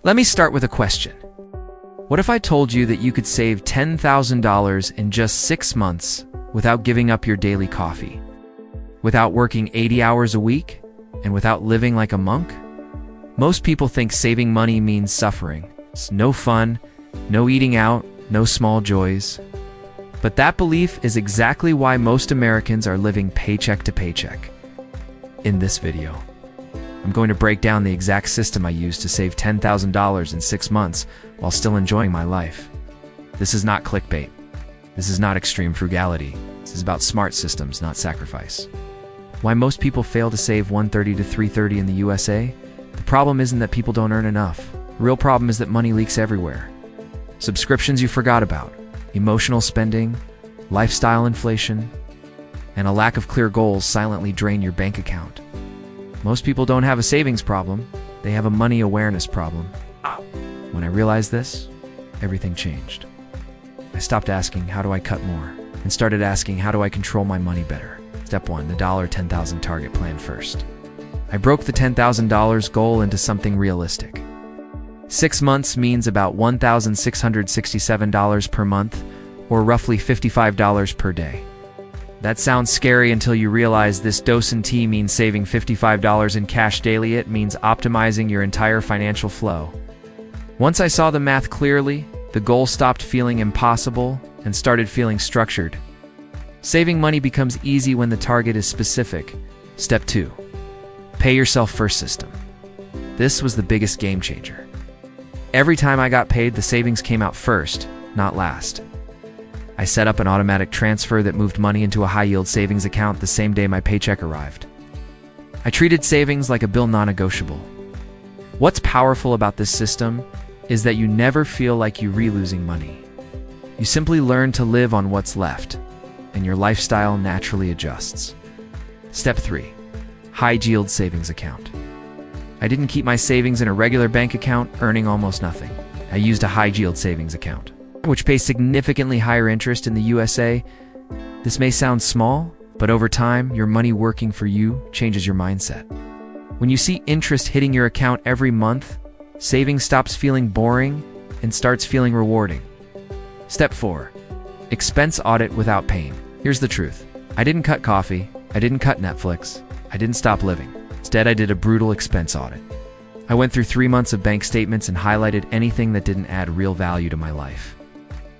Let me start with a question. What if I told you that you could save $10,000 in just 6 months without giving up your daily coffee, without working 80 hours a week, and without living like a monk? Most people think saving money means suffering. It's no fun, no eating out, no small joys. But that belief is exactly why most Americans are living paycheck to paycheck. In this video, I'm going to break down the exact system I used to save $10,000 in 6 months while still enjoying my life. This is not clickbait. This is not extreme frugality. This is about smart systems, not sacrifice. Why most people fail to save $130 to $330 in the USA? The problem isn't that people don't earn enough. The real problem is that money leaks everywhere. Subscriptions you forgot about, emotional spending, lifestyle inflation, and a lack of clear goals silently drain your bank account. Most people don't have a savings problem, they have a money awareness problem. When I realized this, everything changed. I stopped asking, how do I cut more? And started asking, how do I control my money better? Step 1, the $10,000 target plan first. I broke the $10,000 goal into something realistic. 6 months means about $1,667 per month, or roughly $55 per day. That sounds scary until you realize this dose in tea means saving $55 in cash daily. It means optimizing your entire financial flow. Once I saw the math clearly, the goal stopped feeling impossible and started feeling structured. Saving money becomes easy when the target is specific. Step 2. Pay yourself first system. This was the biggest game changer. Every time I got paid, the savings came out first, not last. I set up an automatic transfer that moved money into a high-yield savings account the same day my paycheck arrived. I treated savings like a bill non-negotiable. What's powerful about this system is that you never feel like you're losing money. You simply learn to live on what's left, and your lifestyle naturally adjusts. Step 3. High-yield savings account. I didn't keep my savings in a regular bank account, earning almost nothing. I used a high-yield savings account, which pays significantly higher interest in the USA. This may sound small, but over time, your money working for you changes your mindset. When you see interest hitting your account every month, saving stops feeling boring and starts feeling rewarding. Step 4. Expense audit without pain. Here's the truth. I didn't cut coffee. I didn't cut Netflix. I didn't stop living. Instead, I did a brutal expense audit. I went through 3 months of bank statements and highlighted anything that didn't add real value to my life.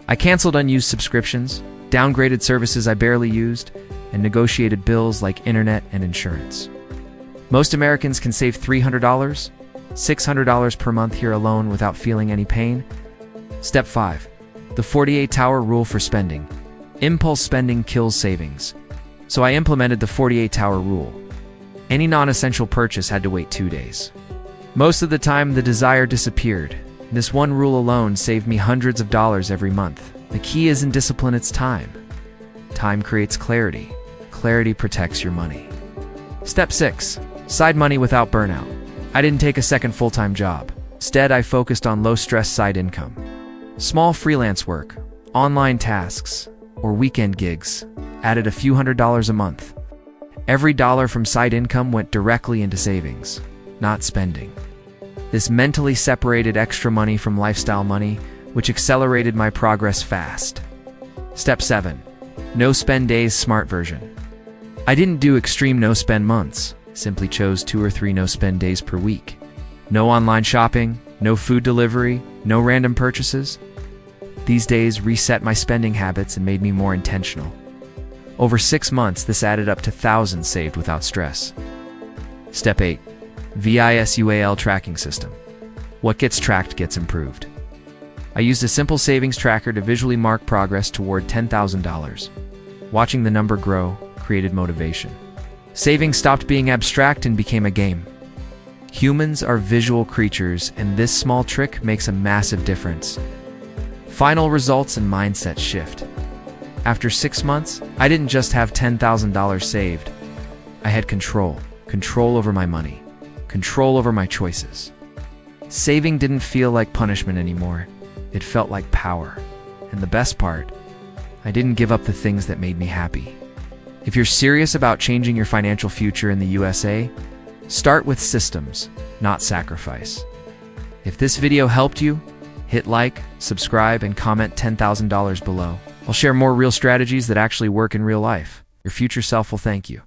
I canceled unused subscriptions, downgraded services I barely used, and negotiated bills like internet and insurance. Most Americans can save $300, $600 per month here alone without feeling any pain. Step 5. The 48-hour rule for spending. Impulse spending kills savings. So I implemented the 48-hour rule. Any non-essential purchase had to wait 2 days. Most of the time, the desire disappeared. This one rule alone saved me hundreds of dollars every month. The key isn't discipline, it's time. Time creates clarity. Clarity protects your money. Step 6. Side money without burnout. I didn't take a second full-time job. Instead, I focused on low-stress side income. Small freelance work, online tasks, or weekend gigs added a few $100s a month. Every dollar from side income went directly into savings, not spending. This mentally separated extra money from lifestyle money, which accelerated my progress fast. Step 7. No spend days smart version. I didn't do extreme no spend months, simply chose 2 or 3 no spend days per week. No online shopping, no food delivery, no random purchases. These days reset my spending habits and made me more intentional. Over 6 months, this added up to thousands saved without stress. Step 8. VISUAL tracking system. What gets tracked gets improved. I used a simple savings tracker to visually mark progress toward $10,000. Watching the number grow created motivation. Saving stopped being abstract and became a game. Humans are visual creatures, and this small trick makes a massive difference. Final results and mindset shift. After 6 months, I didn't just have $10,000 saved. I had control over my money, control over my choices. Saving didn't feel like punishment anymore. It felt like power. And the best part, I didn't give up the things that made me happy. If you're serious about changing your financial future in the USA, start with systems, not sacrifice. If this video helped you, hit like, subscribe, and comment $10,000 below. I'll share more real strategies that actually work in real life. Your future self will thank you.